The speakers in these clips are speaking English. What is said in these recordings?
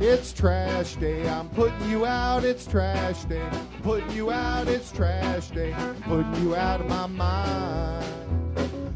It's trash day, I'm putting you out, it's trash day. I'm putting you out, it's trash day. I'm putting you out of my mind.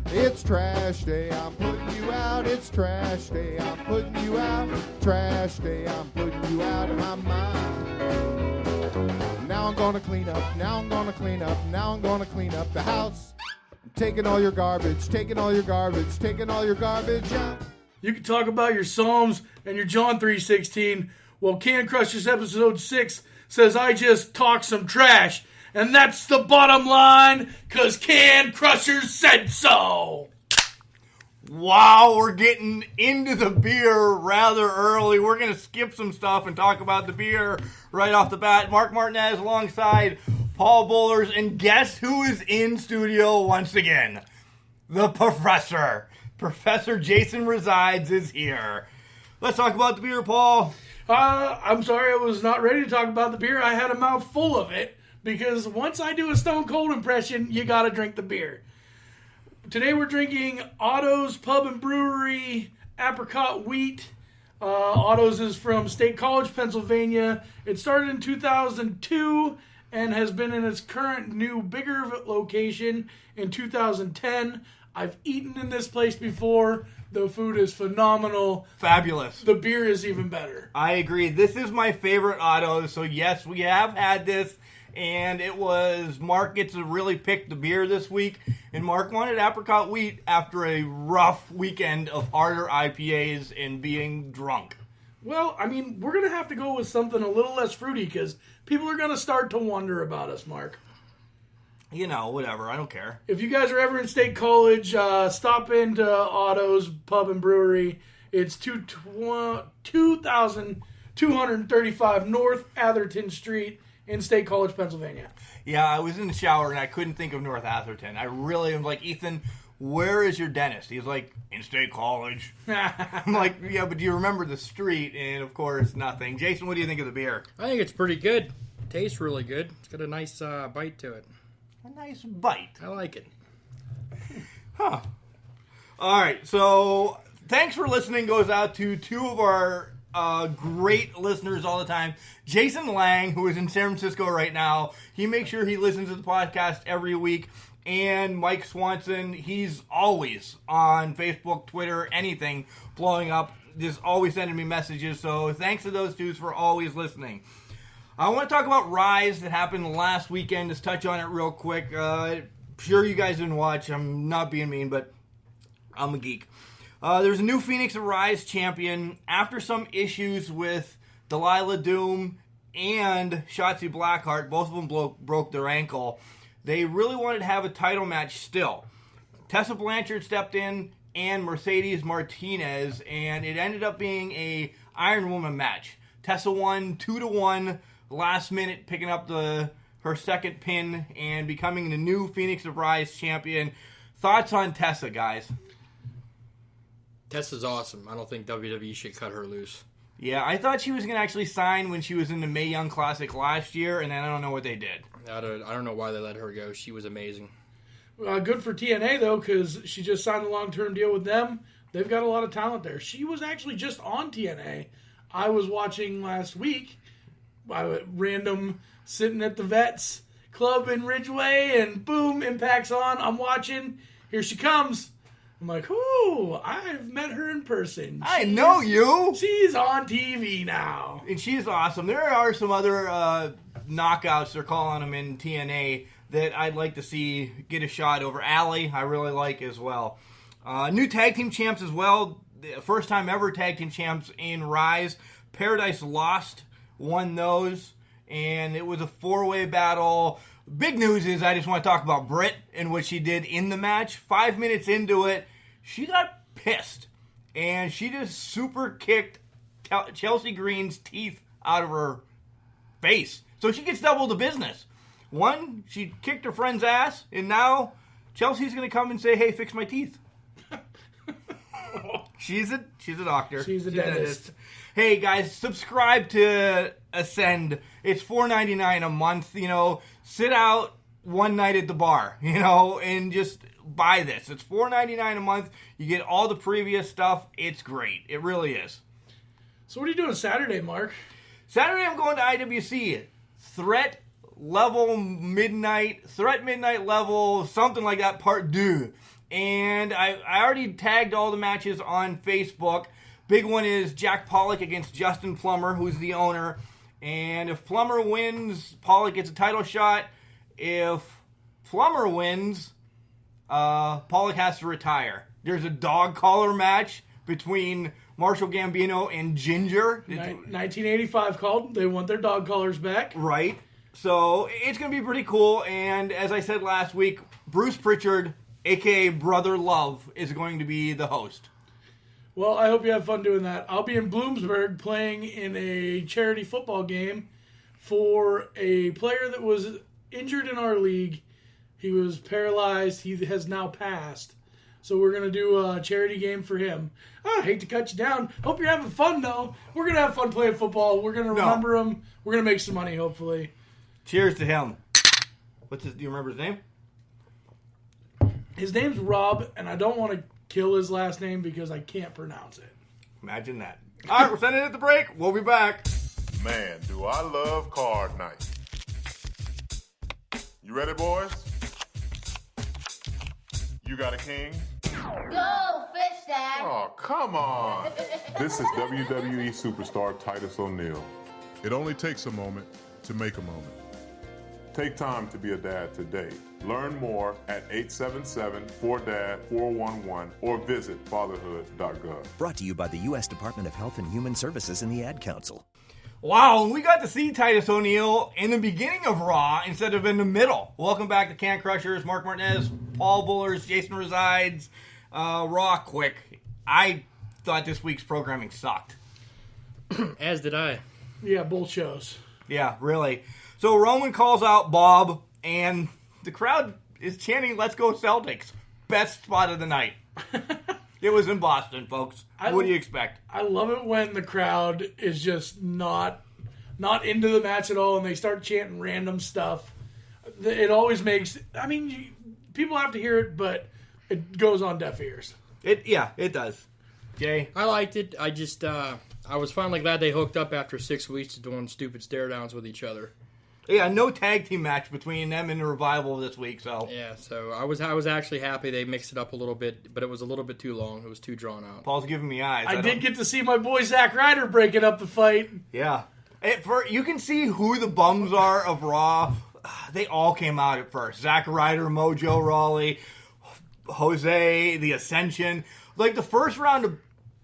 It's trash day, I'm putting you out, it's trash day. I'm putting you out, trash day. I'm putting you out of my mind. Now I'm gonna clean up, now I'm gonna clean up, now I'm gonna clean up the house. I'm taking all your garbage, taking all your garbage, taking all your garbage out. You can talk about your Psalms and your John 3:16. Well, Can Crushers episode 6 says I just talk some trash. And that's the bottom line, because Can Crushers said so. Wow, we're getting into the beer rather early. We're going to skip some stuff and talk about the beer right off the bat. Mark Martinez alongside Paul Bowlers. And guess who is in studio once again? The Professor. Professor Jason Resides is here. Let's talk about the beer, Paul. I'm sorry I was not ready to talk about the beer. I had a mouthful of it. Because once I do a Stone Cold impression, you gotta drink the beer. Today we're drinking Otto's Pub and Brewery Apricot Wheat. Otto's is from State College, Pennsylvania. It started in 2002 and has been in its current new, bigger location in 2010. I've eaten in this place before. The food is phenomenal. Fabulous. The beer is even better. I agree. This is my favorite Otto's. So yes, we have had this. And it was, Mark gets to really pick the beer this week. And Mark wanted Apricot Wheat after a rough weekend of harder IPAs and being drunk. Well, I mean, we're going to have to go with something a little less fruity because people are going to start to wonder about us, Mark. You know, whatever. I don't care. If you guys are ever in State College, stop into Otto's Pub and Brewery. It's 2235 North Atherton Street in State College, Pennsylvania. Yeah, I was in the shower and I couldn't think of North Atherton. I really am like, Ethan, where is your dentist? He's like, in State College. I'm like, yeah, but do you remember the street? And of course, nothing. Jason, what do you think of the beer? I think it's pretty good. Tastes really good. It's got a nice bite to it. A nice bite. I like it. Huh. All right, so thanks for listening goes out to two of our great listeners all the time. Jason Lang, who is in San Francisco right now. He makes sure he listens to the podcast every week. And Mike Swanson, he's always on Facebook, Twitter, anything blowing up. Just always sending me messages. So thanks to those two for always listening. I want to talk about Rise that happened last weekend. Just touch on it real quick. Sure you guys didn't watch. I'm not being mean, but I'm a geek. There's a new Phoenix Rise champion. After some issues with Delilah Doom and Shotzi Blackheart, both of them broke their ankle. They really wanted to have a title match still. Tessa Blanchard stepped in and Mercedes Martinez, and it ended up being a Iron Woman match. Tessa won 2-1 last minute, picking up her second pin and becoming the new Phoenix Rise champion. Thoughts on Tessa, guys? Tessa's awesome. I don't think WWE should cut her loose. Yeah, I thought she was going to actually sign when she was in the Mae Young Classic last year, and then I don't know what they did. I don't know why they let her go. She was amazing. Good for TNA, though, because she just signed a long-term deal with them. They've got a lot of talent there. She was actually just on TNA. I was watching last week, random sitting at the Vets Club in Ridgeway, and boom, Impact's on. I'm watching. Here she comes. I'm like, ooh, I've met her in person. I know you. She's on TV now. And she's awesome. There are some other knockouts, they're calling them in TNA, that I'd like to see get a shot over. Allie, I really like as well. New tag team champs as well. The first time ever tag team champs in Rise. Paradise Lost won those, and it was a four-way battle. Big news is I just want to talk about Britt and what she did in the match. 5 minutes into it, she got pissed, and she just super kicked Chelsea Green's teeth out of her face. So she gets double the business. One, she kicked her friend's ass, and now Chelsea's going to come and say, hey, fix my teeth. She's a doctor. She's a dentist. Hey, guys, subscribe to Ascend. It's $4.99 a month. You know, sit out one night at the bar, you know, and just buy this. It's $4.99 a month. You get all the previous stuff. It's great. It really is. So what are you doing Saturday, Mark? Saturday I'm going to IWC. Threat midnight level, something like that, part 2. And I already tagged all the matches on Facebook. Big one is Jack Pollock against Justin Plummer, who's the owner. And if Plummer wins, Pollock gets a title shot. If Plummer wins, Pollock has to retire. There's a dog collar match between Marshall Gambino and Ginger. 1985 called. They want their dog collars back. Right. So it's going to be pretty cool. And as I said last week, Bruce Pritchard, a.k.a. Brother Love, is going to be the host. Well, I hope you have fun doing that. I'll be in Bloomsburg playing in a charity football game for a player that was injured in our league. He was paralyzed. He has now passed. So we're going to do a charity game for him. I hate to cut you down. Hope you're having fun, though. We're going to have fun playing football. We're going to remember him. We're going to make some money, hopefully. Cheers to him. Do you remember his name? His name's Rob, and I don't want to kill his last name because I can't pronounce it. Imagine that. All right, we're sending it at the break. We'll be back. Man, do I love card night. You ready, boys? You got a king? Go, fish dad. Oh, come on. This is WWE superstar Titus O'Neil. It only takes a moment to make a moment. Take time to be a dad today. Learn more at 877-4DAD-411 or visit fatherhood.gov. Brought to you by the U.S. Department of Health and Human Services and the Ad Council. Wow, we got to see Titus O'Neil in the beginning of Raw instead of in the middle. Welcome back to Can Crushers, Mark Martinez, Paul Bullers, Jason Resides. Raw quick. I thought this week's programming sucked. As did I. Yeah, both shows. Yeah, really. So Roman calls out Bob, and the crowd is chanting, "Let's go Celtics." Best spot of the night. It was in Boston, folks. What do you expect? I love it when the crowd is just not into the match at all, and they start chanting random stuff. It always makes... I mean, people have to hear it, but it goes on deaf ears. It does. Jay? I liked it. I just, I was finally glad they hooked up after 6 weeks of doing stupid stare downs with each other. Yeah, no tag team match between them and the Revival this week, so... Yeah, so I was actually happy they mixed it up a little bit, but it was a little bit too long. It was too drawn out. Paul's giving me eyes. I did get to see my boy Zack Ryder breaking up the fight. Yeah. You can see who the bums are of Raw. They all came out at first. Zack Ryder, Mojo Rawley, Jose, The Ascension. Like, the first round of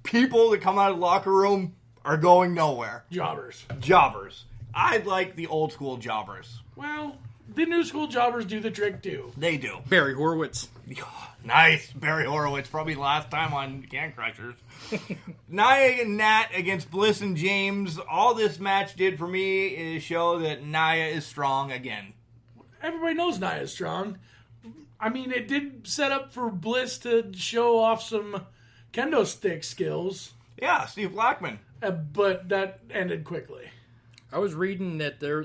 people that come out of the locker room are going nowhere. Jobbers. I like the old school jobbers. Well, the new school jobbers do the trick, too. They do. Barry Horowitz. Nice. Barry Horowitz. Probably last time on Can Crushers. Nia and Nat against Bliss and James. All this match did for me is show that Nia is strong again. Everybody knows Nia's strong. I mean, it did set up for Bliss to show off some kendo stick skills. Yeah, Steve Blackman. But that ended quickly. I was reading that their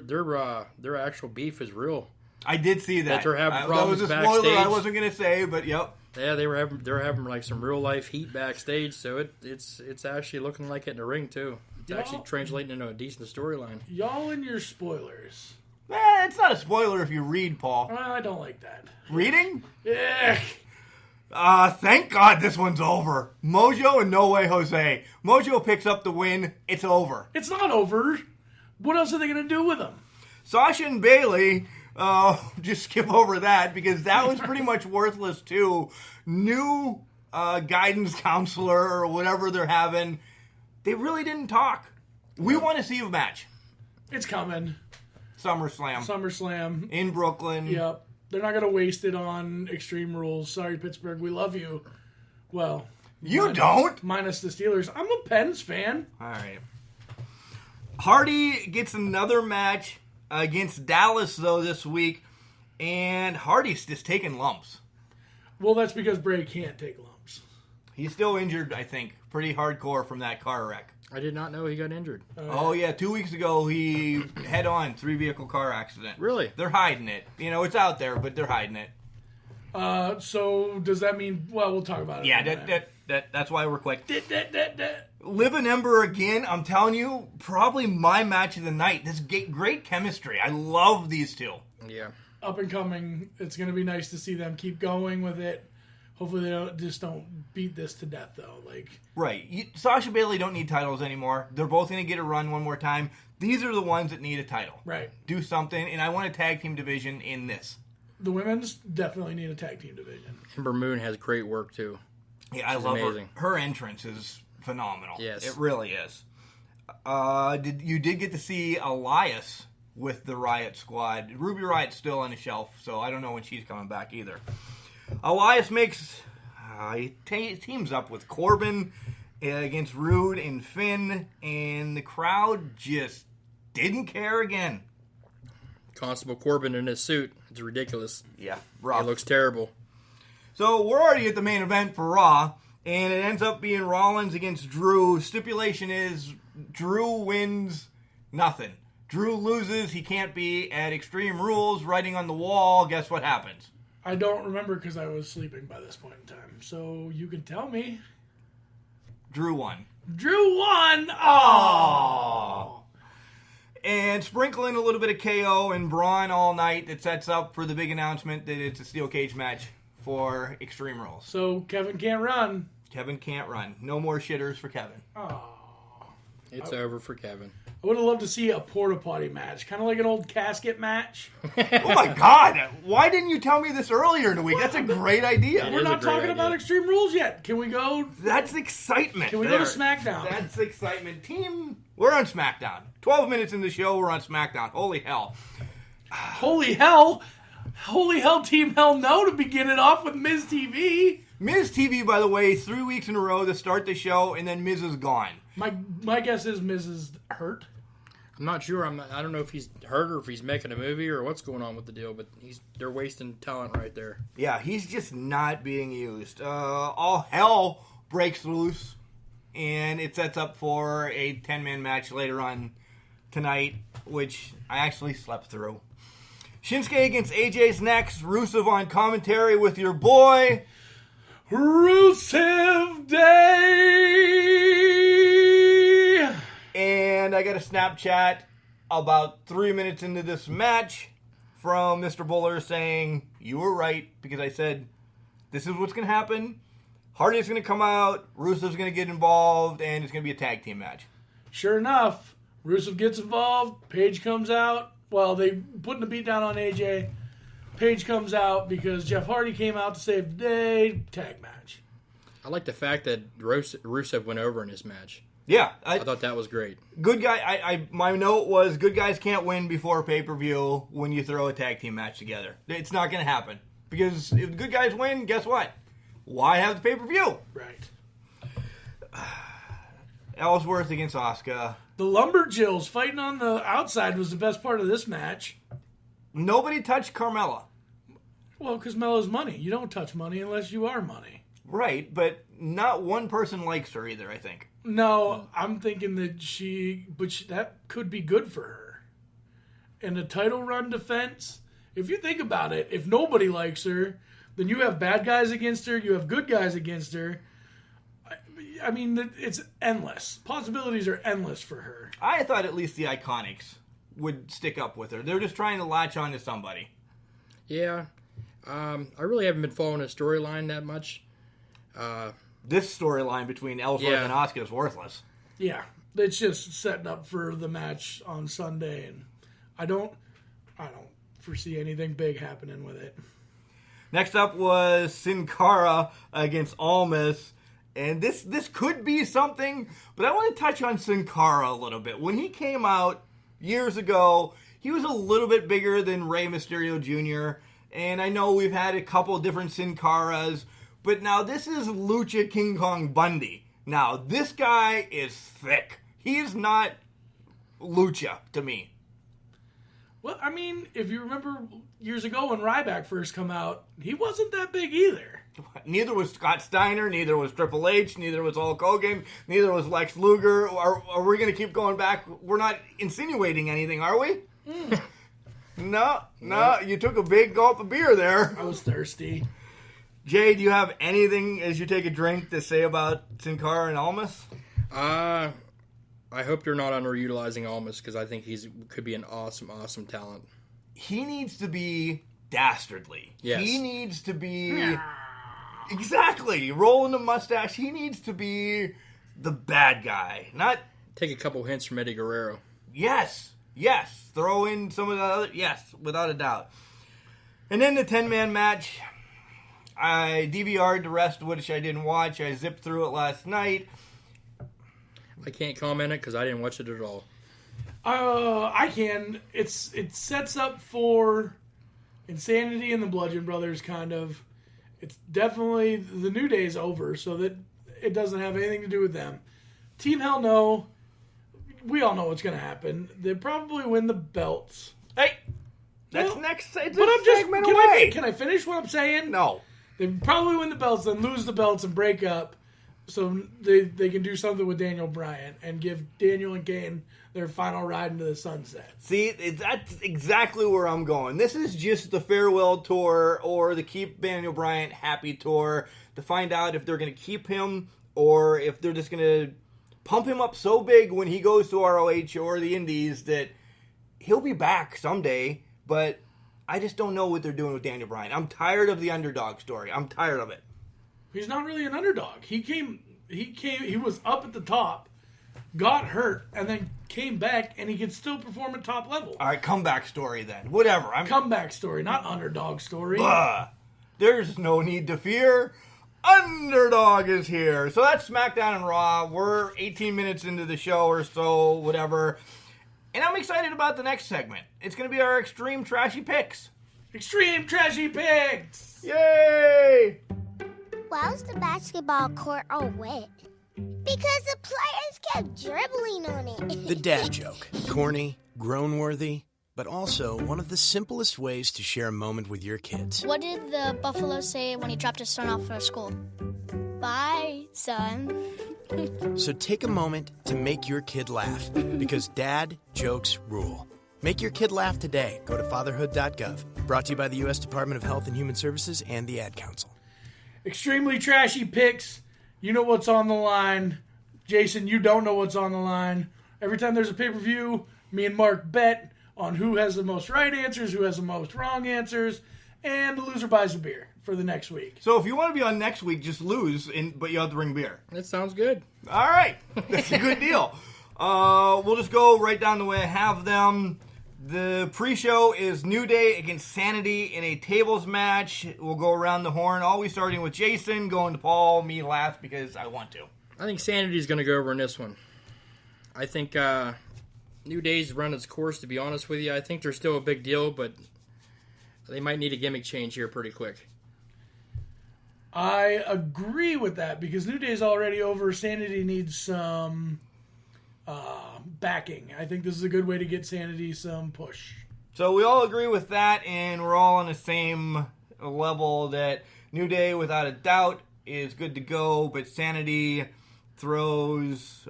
actual beef is real. I did see that. That they're having That problems was a backstage. spoiler I wasn't going to say, but yep. Yeah, they're having like some real life heat backstage, so it's actually looking like it in the ring too. It's actually translating into a decent storyline. Y'all and your spoilers. It's not a spoiler if you read, Paul. I don't like that. Reading? Yeah. Thank God this one's over. Mojo and No Way Jose. Mojo picks up the win. It's over. It's not over. What else are they going to do with them? Sasha and Bailey, just skip over that because that was pretty much worthless too. New guidance counselor or whatever they're having. They really didn't talk. We want to see a match. It's coming. SummerSlam. In Brooklyn. Yep. They're not going to waste it on Extreme Rules. Sorry, Pittsburgh. We love you. Well. You don't? Minus the Steelers. I'm a Pens fan. All right. Hardy gets another match against Dallas, though, this week. And Hardy's just taking lumps. Well, that's because Bray can't take lumps. He's still injured, I think. Pretty hardcore from that car wreck. I did not know he got injured. Oh, yeah. 2 weeks ago, he head-on 3-vehicle car accident. Really? They're hiding it. You know, it's out there, but they're hiding it. So, does that mean... Well, we'll talk about it. Yeah, that's why we're quick. Liv and Ember again, I'm telling you, probably my match of the night. This great chemistry. I love these two. Yeah. Up and coming. It's going to be nice to see them keep going with it. Hopefully they don't beat this to death, though. Right. Sasha Bailey don't need titles anymore. They're both going to get a run one more time. These are the ones that need a title. Right. Do something, and I want a tag team division in this. The women's definitely need a tag team division. Ember Moon has great work, too. Yeah, I love amazing. her entrance is phenomenal. Yes. It really is. You did get to see Elias with the Riot Squad. Ruby Riot's still on the shelf, so I don't know when she's coming back either. Elias he teams up with Corbin against Rude and Finn, and the crowd just didn't care again. Constable Corbin in his suit. It's ridiculous. Yeah, rough. It looks terrible. So we're already at the main event for Raw, and it ends up being Rollins against Drew. Stipulation is Drew wins nothing. Drew loses. He can't be at Extreme Rules. Writing on the wall. Guess what happens? I don't remember because I was sleeping by this point in time. So you can tell me. Drew won. Drew won! Oh! And sprinkle in a little bit of KO and Braun all night that sets up for the big announcement that it's a steel cage match for Extreme Rules. So Kevin can't run. Kevin can't run. No more shitters for Kevin. It's over for Kevin. I would have loved to see a porta potty match, kind of like an old casket match. Oh my God! Why didn't you tell me this earlier in the week? That's a great idea. We're not talking about Extreme Rules yet. Can we go? That's excitement. Can we go to SmackDown? That's excitement. We're on SmackDown. 12 minutes in the show, we're on SmackDown. Holy hell. Holy hell. Holy hell, Team Hell No to begin it off with Miz TV. Miz TV, by the way, 3 weeks in a row to start the show, and then Miz is gone. My guess is Miz is hurt. I'm not sure. I don't know if he's hurt or if he's making a movie or what's going on with the deal, but they're wasting talent right there. Yeah, he's just not being used. All hell breaks loose, and it sets up for a 10-man match later on tonight, which I actually slept through. Shinsuke against AJ's next. Rusev on commentary with your boy Rusev Day. And I got a Snapchat about 3 minutes into this match from Mr. Buller saying, you were right, because I said, this is what's going to happen. Hardy's going to come out, Rusev's going to get involved, and it's going to be a tag team match. Sure enough, Rusev gets involved, Paige comes out. Well, they putting the beat down on AJ. Paige comes out because Jeff Hardy came out to save the day. Tag match. I like the fact that Rusev went over in this match. Yeah. I thought that was great. Good guy. My note was, good guys can't win before pay-per-view when you throw a tag team match together. It's not going to happen. Because if the good guys win, guess what? Why have the pay-per-view? Right. Ellsworth against Asuka. The Lumberjills fighting on the outside was the best part of this match. Nobody touched Carmella. Well, because Mella's money. You don't touch money unless you are money. Right, but not one person likes her either, I think. No, I'm thinking that that could be good for her. In a title run defense, if you think about it, if nobody likes her, then you have bad guys against her, you have good guys against her. I mean, it's endless. Possibilities are endless for her. I thought at least the Iconics would stick up with her. They're just trying to latch on to somebody. Yeah. I really haven't been following the storyline that much. This storyline between Ellsworth and Asuka is worthless. Yeah. It's just setting up for the match on Sunday, and I don't foresee anything big happening with it. Next up was Sin Cara against Almas. And this could be something, but I want to touch on Sin Cara a little bit. When he came out years ago, he was a little bit bigger than Rey Mysterio Jr., and I know we've had a couple different Sin Caras, but now this is Lucha King Kong Bundy. Now, this guy is thick. He is not Lucha to me. Well, I mean, if you remember years ago when Ryback first come out, he wasn't that big either. Neither was Scott Steiner, neither was Triple H, neither was Hulk Hogan, neither was Lex Luger. Are we going to keep going back? We're not insinuating anything, are we? No, you took a big gulp of beer there. I was thirsty. Jay, do you have anything as you take a drink to say about Sin Cara and Almas? I hope you're not underutilizing Almas because I think could be an awesome, awesome talent. He needs to be dastardly. Yes. He needs to be... Exactly. Rolling the mustache. He needs to be the bad guy. Not... Take a couple hints from Eddie Guerrero. Yes. Throw in some of the other... Yes, without a doubt. And then the 10-man match. I DVR'd the rest, which I didn't watch. I zipped through it last night. I can't comment it because I didn't watch it at all. I can. It sets up for Insanity and the Bludgeon Brothers, kind of. It's definitely the New Day's over, so that it doesn't have anything to do with them. Team Hell No, we all know what's going to happen. They probably win the belts. Hey, that's Well, next segment But I'm just. away. Can I finish what I'm saying? No. They probably win the belts, then lose the belts and break up, so they can do something with Daniel Bryan and give Daniel and Kane their final ride into the sunset. See, that's exactly where I'm going. This is just the farewell tour or the Keep Daniel Bryan happy tour to find out if they're going to keep him or if they're just going to pump him up so big when he goes to ROH or the Indies that he'll be back someday, but I just don't know what they're doing with Daniel Bryan. I'm tired of the underdog story. I'm tired of it. He's not really an underdog. He was up at the top, got hurt, and then came back, and he can still perform at top level. All right, comeback story then. Whatever. Comeback story, not underdog story. There's no need to fear. Underdog is here. So that's SmackDown and Raw. We're 18 minutes into the show or so, whatever. And I'm excited about the next segment. It's going to be our Extreme Trashy Picks. Extreme Trashy Picks! Yay! Why was the basketball court all wet? Because the players kept dribbling on it. The dad joke. Corny, groan-worthy, but also one of the simplest ways to share a moment with your kids. What did the buffalo say when he dropped his son off for school? Bye, son. So take a moment to make your kid laugh, because dad jokes rule. Make your kid laugh today. Go to fatherhood.gov. Brought to you by the U.S. Department of Health and Human Services and the Ad Council. Extremely Trashy Picks. You know what's on the line. Jason, you don't know what's on the line. Every time there's a pay-per-view, me and Mark bet on who has the most right answers, who has the most wrong answers, and the loser buys the beer for the next week. So if you want to be on next week, just lose, but you have to bring beer. That sounds good. All right. That's a good deal. We'll just go right down the way I have them. The pre-show is New Day against Sanity in a tables match. We'll go around the horn, always starting with Jason, going to Paul, me last because I want to. I think Sanity's going to go over in this one. I think New Day's run its course, to be honest with you. I think they're still a big deal, but they might need a gimmick change here pretty quick. I agree with that because New Day's already over. Sanity needs some backing. I think this is a good way to get Sanity some push. So we all agree with that, and we're all on the same level that New Day, without a doubt, is good to go, but Sanity throws...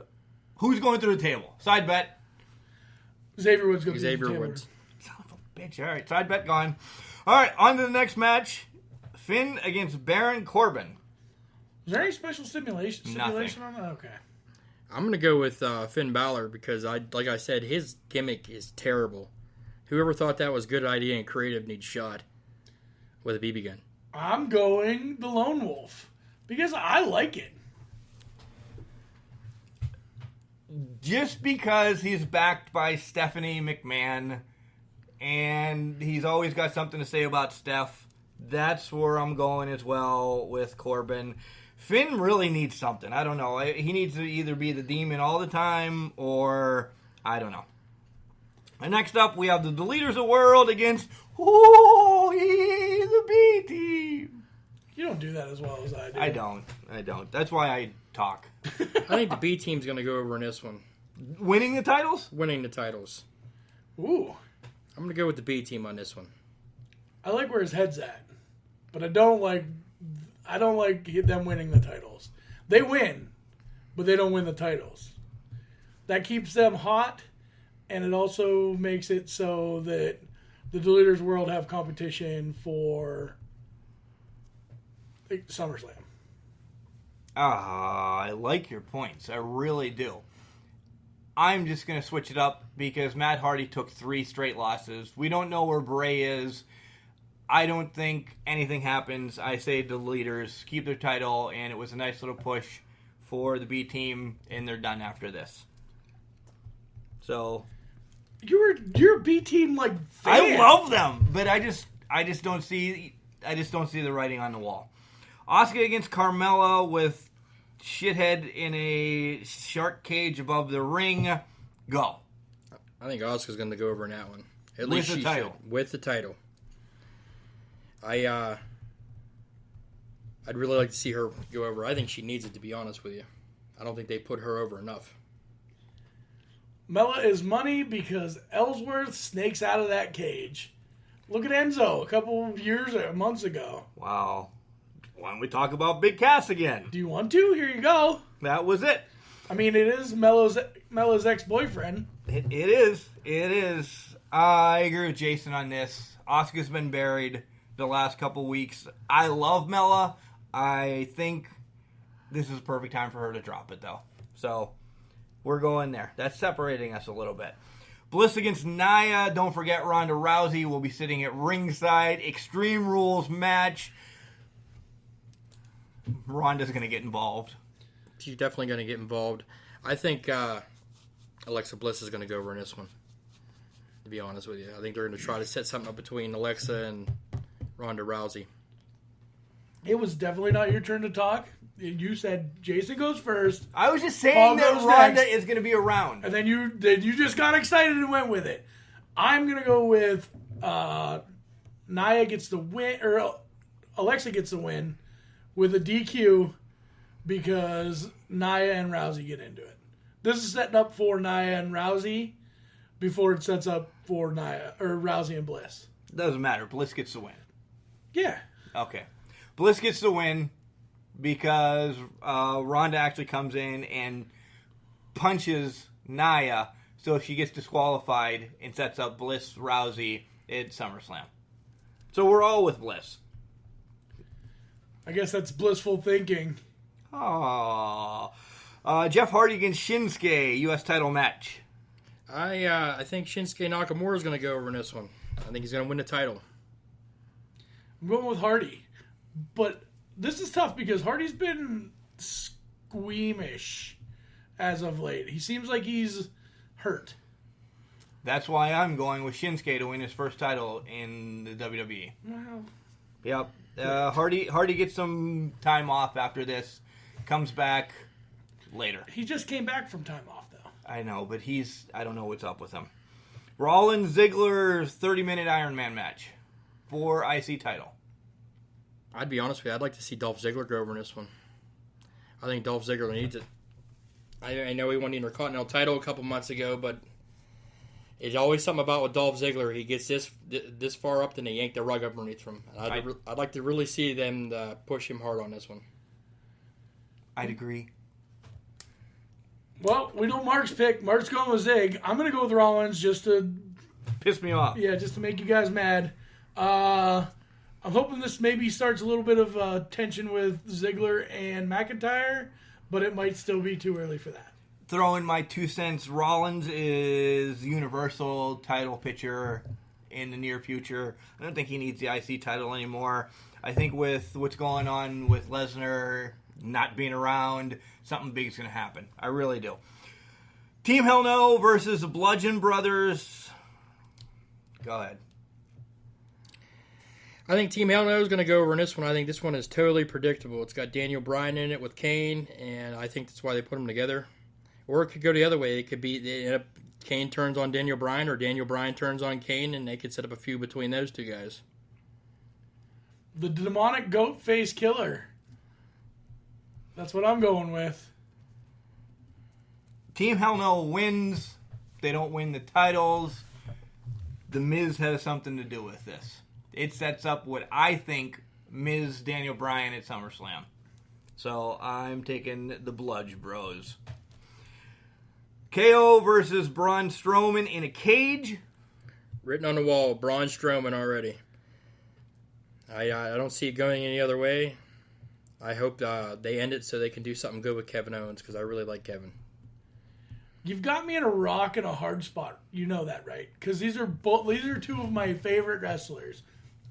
Who's going through the table? Side bet. Xavier Woods goes Xavier to the Woods. Son of a bitch. All right, side bet gone. All right, on to the next match. Finn against Baron Corbin. Is there any special simulation Nothing. on that? Okay. I'm going to go with Finn Balor because, like I said, his gimmick is terrible. Whoever thought that was a good idea and creative needs shot with a BB gun. I'm going the Lone Wolf because I like it. Just because he's backed by Stephanie McMahon and he's always got something to say about Steph, that's where I'm going as well with Corbin. Finn really needs something. I don't know. He needs to either be the demon all the time or I don't know. And next up, we have the Deleters of the World against the B team. You don't do that as well as I do. I don't. That's why I talk. I think the B team's going to go over in this one. Winning the titles? Winning the titles. Ooh. I'm going to go with the B team on this one. I like where his head's at, but I don't like them winning the titles. They win, but they don't win the titles. That keeps them hot, and it also makes it so that the Deleters World have competition for SummerSlam. I like your points. I really do. I'm just going to switch it up because Matt Hardy took 3 straight losses. We don't know where Bray is. I don't think anything happens. I say the leaders keep their title, and it was a nice little push for the B team, and they're done after this. So you're a B team like I fan. love them, but I just don't see the writing on the wall. Asuka against Carmella with shithead in a shark cage above the ring. Go. I think Asuka's going to go over in that one. At With least the she title. should. With the title. I'd really like to see her go over. I think she needs it, to be honest with you. I don't think they put her over enough. Mella is money because Ellsworth snakes out of that cage. Look at Enzo a couple years or months ago. Wow. Why don't we talk about Big Cass again? Do you want to? Here you go. That was it. I mean, it is Mella's ex-boyfriend. It is. It is. I agree with Jason on this. Asuka's been buried the last couple weeks. I love Mella. I think this is a perfect time for her to drop it, though. So, we're going there. That's separating us a little bit. Bliss against Nia. Don't forget Ronda Rousey will be sitting at ringside. Extreme Rules match. Ronda's going to get involved. She's definitely going to get involved. I think Alexa Bliss is going to go over in this one, to be honest with you. I think they're going to try to set something up between Alexa and Ronda Rousey. It was definitely not your turn to talk. You said Jason goes first. I was just saying that Ronda is going to be around. And then you just got excited and went with it. I'm going to go with Nia gets the win, or Alexa gets the win with a DQ because Nia and Rousey get into it. This is setting up for Nia and Rousey before it sets up for Nia or Rousey and Bliss. Doesn't matter. Bliss gets the win. Yeah. Okay. Bliss gets the win because Ronda actually comes in and punches Nia, so she gets disqualified and sets up Bliss Rousey at SummerSlam. So we're all with Bliss. I guess that's blissful thinking. Aww. Jeff Hardy against Shinsuke, U.S. title match. I think Shinsuke Nakamura is going to go over in this one. I think he's going to win the title. I'm going with Hardy. But this is tough because Hardy's been squeamish as of late. He seems like he's hurt. That's why I'm going with Shinsuke to win his first title in the WWE. Well, yep. Hardy gets some time off after this. Comes back later. He just came back from time off, though. I know, but I don't know what's up with him. Rollins Ziggler 30-minute Iron Man match for IC title. I'd be honest with you. I'd like to see Dolph Ziggler go over in this one. I think Dolph Ziggler needs it. I know he won the Intercontinental title a couple months ago, but it's always something about with Dolph Ziggler. He gets this far up, then they yank the rug up underneath him. I'd like to really see them push him hard on this one. I'd agree. Well, we know Mark's pick. Mark's going with Zig. I'm going to go with Rollins just to piss me off. Yeah, just to make you guys mad. I'm hoping this maybe starts a little bit of tension with Ziggler and McIntyre, but it might still be too early for that. Throw in my 2 cents. Rollins is Universal title pitcher in the near future. I don't think he needs the IC title anymore. I think with what's going on with Lesnar not being around, something big's going to happen. I really do. Team Hell No versus the Bludgeon Brothers. Go ahead. I think Team Hell No is going to go over in this one. I think this one is totally predictable. It's got Daniel Bryan in it with Kane, and I think that's why they put them together. Or it could go the other way. It could be Kane turns on Daniel Bryan, or Daniel Bryan turns on Kane, and they could set up a feud between those two guys. The demonic goat face killer. That's what I'm going with. Team Hell No wins. They don't win the titles. The Miz has something to do with this. It sets up what I think Miz Daniel Bryan at SummerSlam. So I'm taking the Bludge Bros. KO versus Braun Strowman in a cage. Written on the wall, Braun Strowman already. I don't see it going any other way. I hope they end it so they can do something good with Kevin Owens, because I really like Kevin. You've got me in a rock and a hard spot. You know that, right? Because these are two of my favorite wrestlers.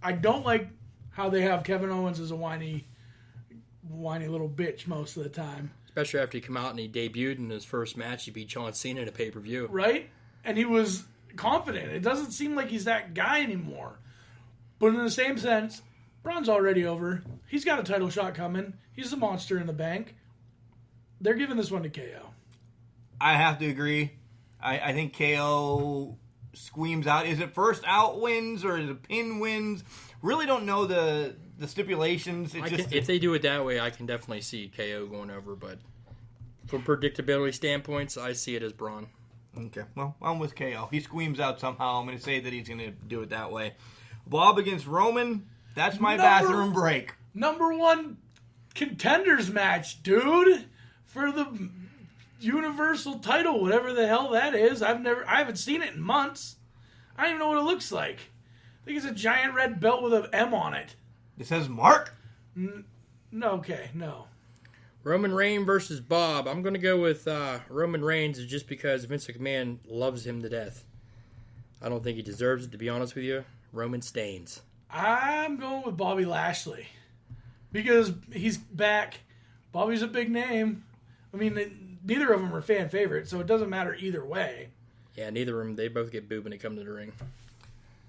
I don't like how they have Kevin Owens as a whiny little bitch most of the time. Especially after he came out and he debuted in his first match. He beat John Cena in a pay-per-view. Right? And he was confident. It doesn't seem like he's that guy anymore. But in the same sense, Braun's already over. He's got a title shot coming. He's a monster in the bank. They're giving this one to KO. I have to agree. I think KO squeams out. Is it first out wins or is it pin wins? Really don't know the stipulations. If they do it that way, I can definitely see KO going over. But from predictability standpoints, I see it as Braun. Okay, well, I'm with KO. He squeams out somehow. I'm going to say that he's going to do it that way. Bob against Roman. That's my bathroom break. Number 1 contenders match, dude, for the Universal title, whatever the hell that is. I haven't seen it in months. I don't even know what it looks like. I think it's a giant red belt with an M on it. It says Mark? No. Roman Reigns versus Bob. I'm going to go with Roman Reigns just because Vince McMahon loves him to death. I don't think he deserves it, to be honest with you. Roman stains. I'm going with Bobby Lashley because he's back. Bobby's a big name. I mean, neither of them are fan favorites, so it doesn't matter either way. Yeah, neither of them. They both get booed when they come to the ring.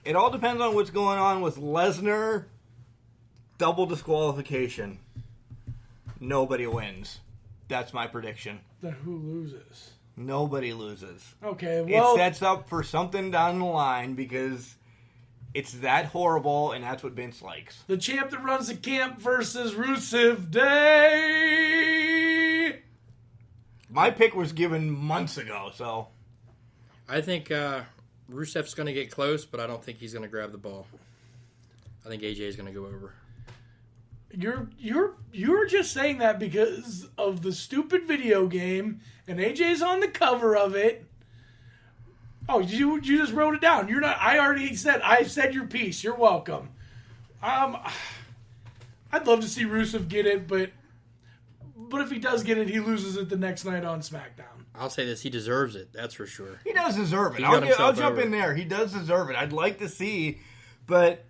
It all depends on what's going on with Lesnar. Double disqualification. Nobody wins. That's my prediction. Then who loses? Nobody loses. Okay, well... It sets up for something down the line because it's that horrible, and that's what Vince likes. The champ that runs the camp versus Rusev Day! My pick was given months ago, so... I think Rusev's going to get close, but I don't think he's going to grab the ball. I think AJ is going to go over. You're just saying that because of the stupid video game, and AJ's on the cover of it. Oh, you just wrote it down. You're not. I said your piece. You're welcome. I'd love to see Rusev get it, but if he does get it, he loses it the next night on SmackDown. I'll say this: he deserves it. That's for sure. He does deserve it. I'll jump in there. He does deserve it. I'd like to see, but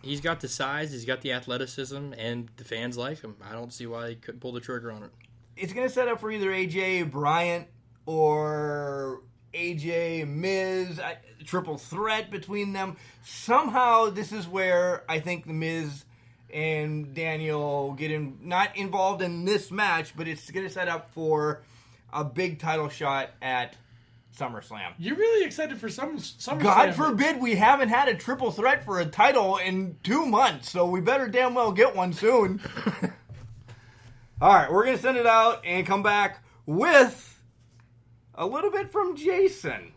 he's got the size, he's got the athleticism, and the fans like him. I don't see why he couldn't pull the trigger on it. It's going to set up for either AJ Bryant or AJ Miz, triple threat between them. Somehow, this is where I think the Miz and Daniel get not involved in this match, but it's going to set up for a big title shot at SummerSlam. You're really excited for SummerSlam. God forbid we haven't had a triple threat for a title in 2 months, so we better damn well get one soon. All right, we're going to send it out and come back with a little bit from Jason.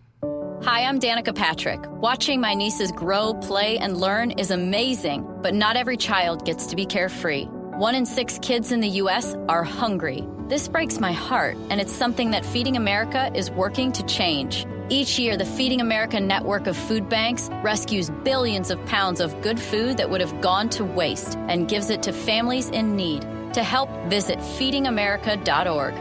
Hi, I'm Danica Patrick. Watching my nieces grow, play, and learn is amazing, but not every child gets to be carefree. 1 in 6 kids in the U.S. are hungry. This breaks my heart, and it's something that Feeding America is working to change. Each year, the Feeding America network of food banks rescues billions of pounds of good food that would have gone to waste and gives it to families in need. To help, visit feedingamerica.org.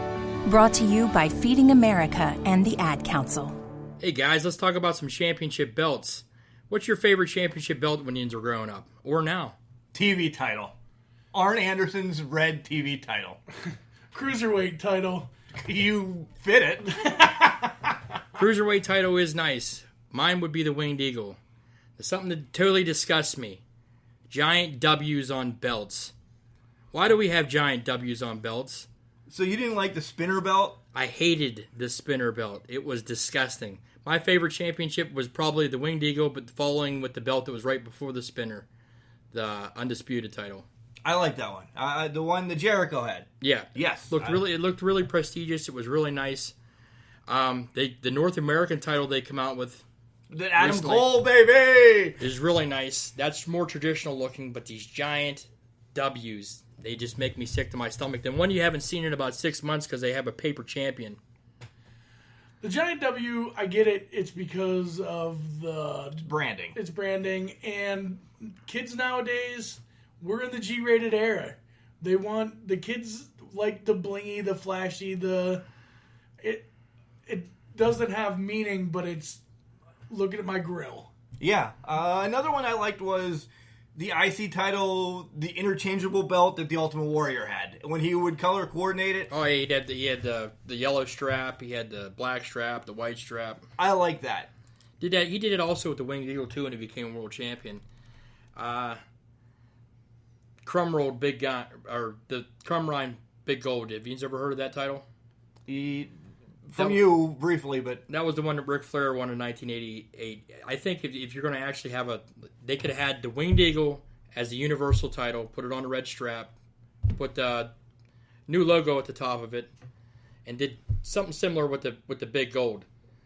Brought to you by Feeding America and the Ad Council. Hey guys, let's talk about some championship belts. What's your favorite championship belt when you were growing up? Or now? TV title. Arn Anderson's red TV title. Cruiserweight title. You fit it. Cruiserweight title is nice. Mine would be the Winged Eagle. There's something that totally disgusts me. Giant W's on belts. Why do we have giant W's on belts? So you didn't like the spinner belt? I hated the spinner belt. It was disgusting. My favorite championship was probably the Winged Eagle, but following with the belt that was right before the spinner. The Undisputed title. I like that one. The one that Jericho had. Yeah. Yes. It looked really prestigious. It was really nice. The North American title they come out with. The Adam Cole, baby! Is really nice. That's more traditional looking, but these giant W's, they just make me sick to my stomach. Then one you haven't seen in about 6 months because they have a paper champion. The giant W, I get it. It's because of It's branding. It's branding. And kids nowadays, we're in the G-rated era. They want the kids like the blingy, the flashy, it doesn't have meaning, but it's looking at my grill. Yeah. Another one I liked was the IC title, the interchangeable belt that the Ultimate Warrior had. When he would color coordinate it. Oh, yeah, he had the yellow strap, he had the black strap, the white strap. I like that. He did it also with the Winged Eagle too, and he became world champion. Crumb Rolled Big Guy, or the Crumb Rind Big Gold. Have you ever heard of that title? From you, briefly, but... That was the one that Ric Flair won in 1988. I think if you're going to actually have they could have had the Winged Eagle as the Universal title, put it on a red strap, put the new logo at the top of it, and did something similar with the Big Gold.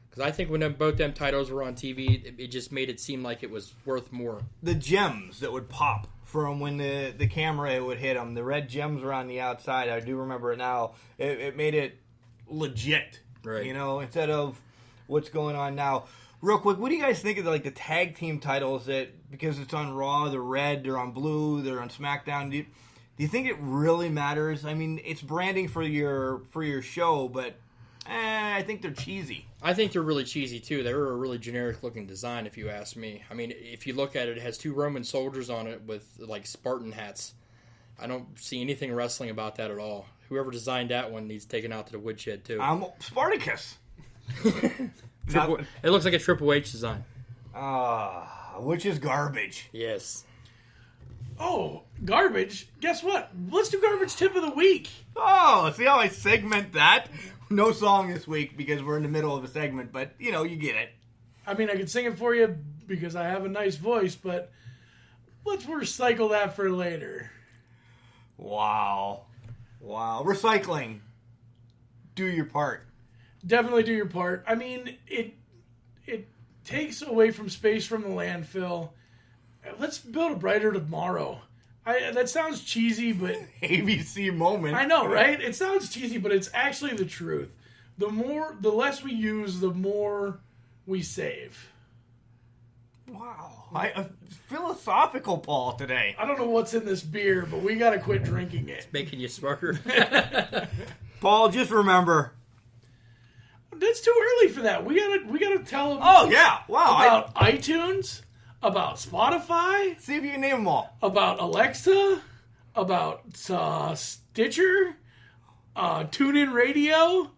Because I think when both them titles were on TV, it just made it seem like it was worth more. The gems that would pop from when the camera would hit them, the red gems were on the outside. I do remember it now. It made it legit. Right. You know, instead of what's going on now. Real quick, what do you guys think of the tag team titles that, because it's on Raw, they're red, they're on blue, they're on SmackDown? Do you think it really matters? I mean, it's branding for your show, but I think they're cheesy. I think they're really cheesy, too. They're a really generic-looking design, if you ask me. I mean, if you look at it, it has 2 Roman soldiers on it with, Spartan hats. I don't see anything wrestling about that at all. Whoever designed that one needs taken out to the woodshed, too. I'm Spartacus. It looks like a Triple H design. Which is garbage. Yes. Oh, garbage? Guess what? Let's do garbage tip of the week. Oh, see how I segment that? No song this week because we're in the middle of a segment, but, you get it. I mean, I can sing it for you because I have a nice voice, but let's recycle that for later. Wow. Recycling. Do your part. Definitely do your part. I mean, it takes away from space from the landfill. Let's build a brighter tomorrow. That sounds cheesy, but... ABC moment. I know, right? It sounds cheesy, but it's actually the truth. The less we use, the more we save. Wow. Philosophical, Paul, today. I don't know what's in this beer, but we got to quit drinking it. It's making you smarter. Paul, just remember... It's too early for that. We gotta tell them. Oh yeah! Wow. About iTunes, about Spotify. See if you can name them all. About Alexa, about Stitcher, TuneIn Radio,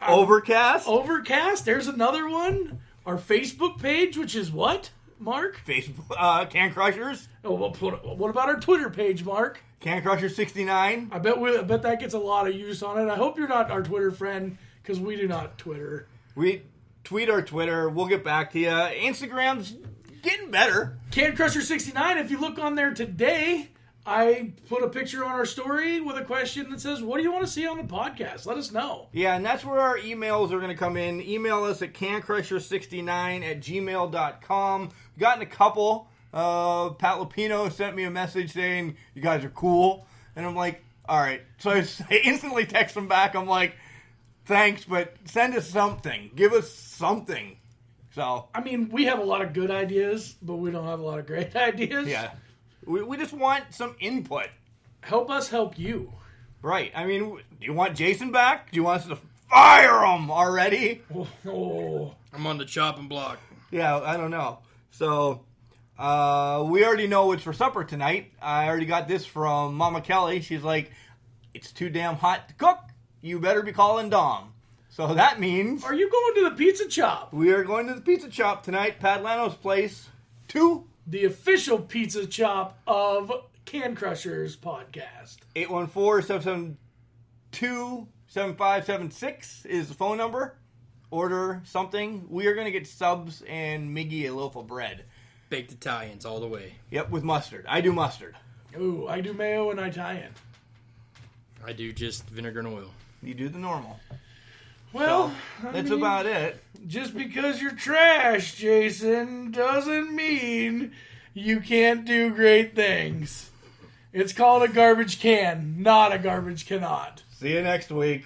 Overcast. There's another one. Our Facebook page, which is what, Mark? Facebook Can Crushers. Oh, what about our Twitter page, Mark? Can Crusher 69. I bet that gets a lot of use on it. I hope you're not our Twitter friend. Because we do not Twitter. We tweet our Twitter. We'll get back to you. Instagram's getting better. Can Crusher 69. If you look on there today, I put a picture on our story with a question that says, what do you want to see on the podcast? Let us know. Yeah, and that's where our emails are going to come in. Email us at cancrusher69@gmail.com. We've gotten a couple. Pat Lupino sent me a message saying, you guys are cool. And I'm like, all right. So I instantly text him back. I'm like, thanks, but send us something. Give us something. So, I mean, we have a lot of good ideas, but we don't have a lot of great ideas. Yeah. We just want some input. Help us help you. Right. I mean, do you want Jason back? Do you want us to fire him already? Oh. I'm on the chopping block. Yeah, I don't know. So, we already know what's for supper tonight. I already got this from Mama Kelly. She's like, it's too damn hot to cook. You better be calling Dom. So that means... Are you going to the Pizza Chop? We are going to the Pizza Chop tonight, Pat Lano's place, to... The official Pizza Chop of Can Crushers podcast. 814-772-7576 is the phone number. Order something. We are going to get subs and Miggy a loaf of bread. Baked Italians all the way. Yep, with mustard. I do mustard. Ooh, I do mayo and Italian. I do just vinegar and oil. You do the normal. Well, so, that's about it. Just because you're trash, Jason, doesn't mean you can't do great things. It's called a garbage can, not a garbage cannot. See you next week.